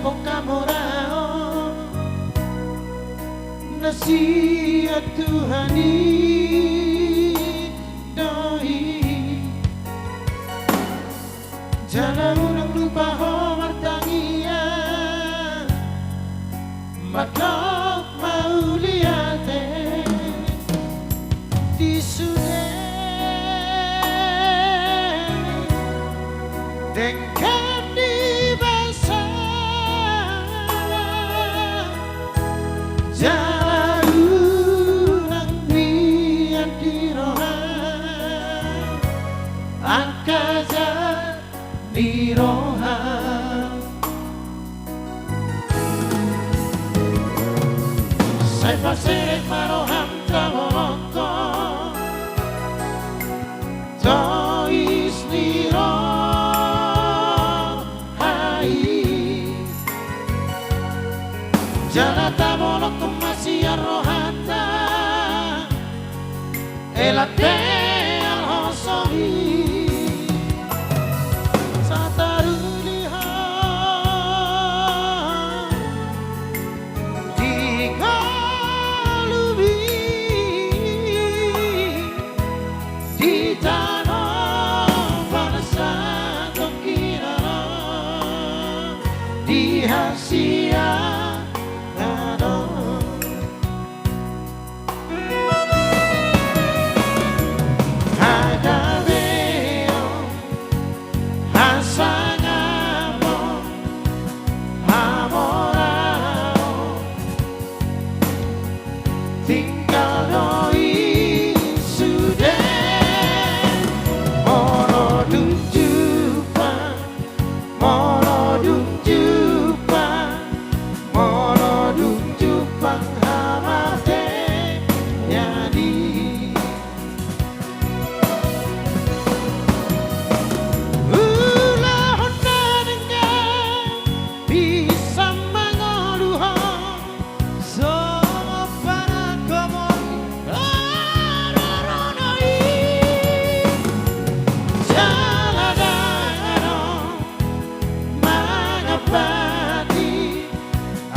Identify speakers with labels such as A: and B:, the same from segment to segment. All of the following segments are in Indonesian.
A: poca morao nasihat Tuhani doi jangan urang lupa homartangia makhluk mau liate di sude dengkap di basa jalan urang niat di rohan angkaja di rohan saya pasir maroham taboloko tois di rohai jalan taboloko masih rohata elate al-hosohi Hasia nado ada beo hasangamo amorao tinggal doi sudah morodung jumpa morodung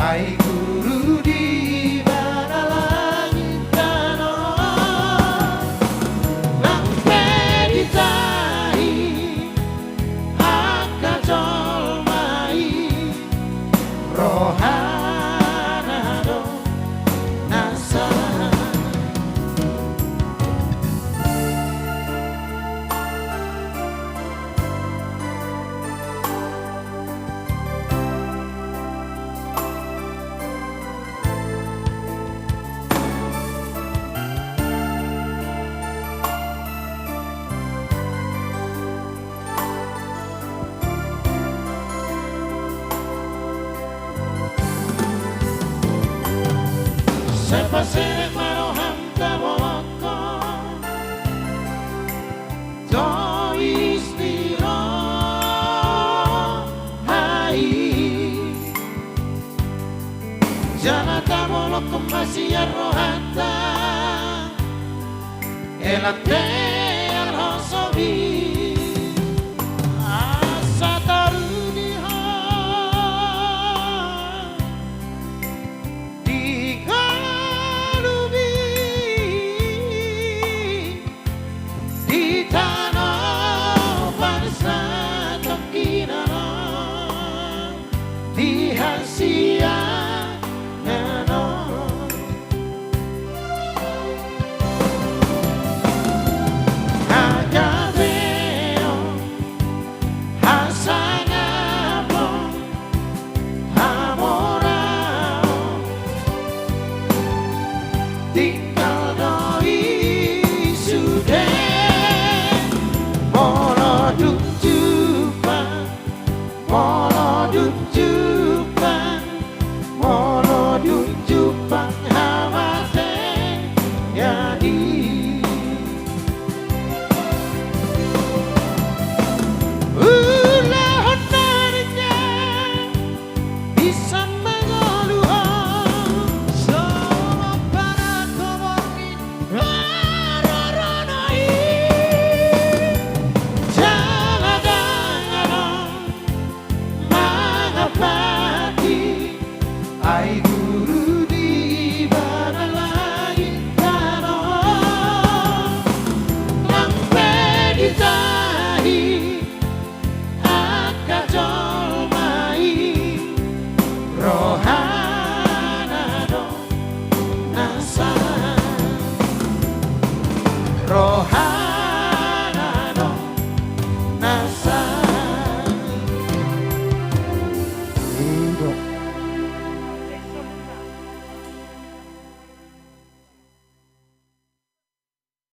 A: Ai guru di mana langit tanah lampe ditai angka jolmai rohanado nasa sepasir maroham taboloko tois di rohai jana taboloko masih rohata elate al-hosobi di hasia nano agaveo hasanamo amorao tinggal doi sudah morodung jumpa morodung jupang morodung jupang hawate jadi ulah honarnya bisa mengeluh semua para komokin roronoi jalan mengapa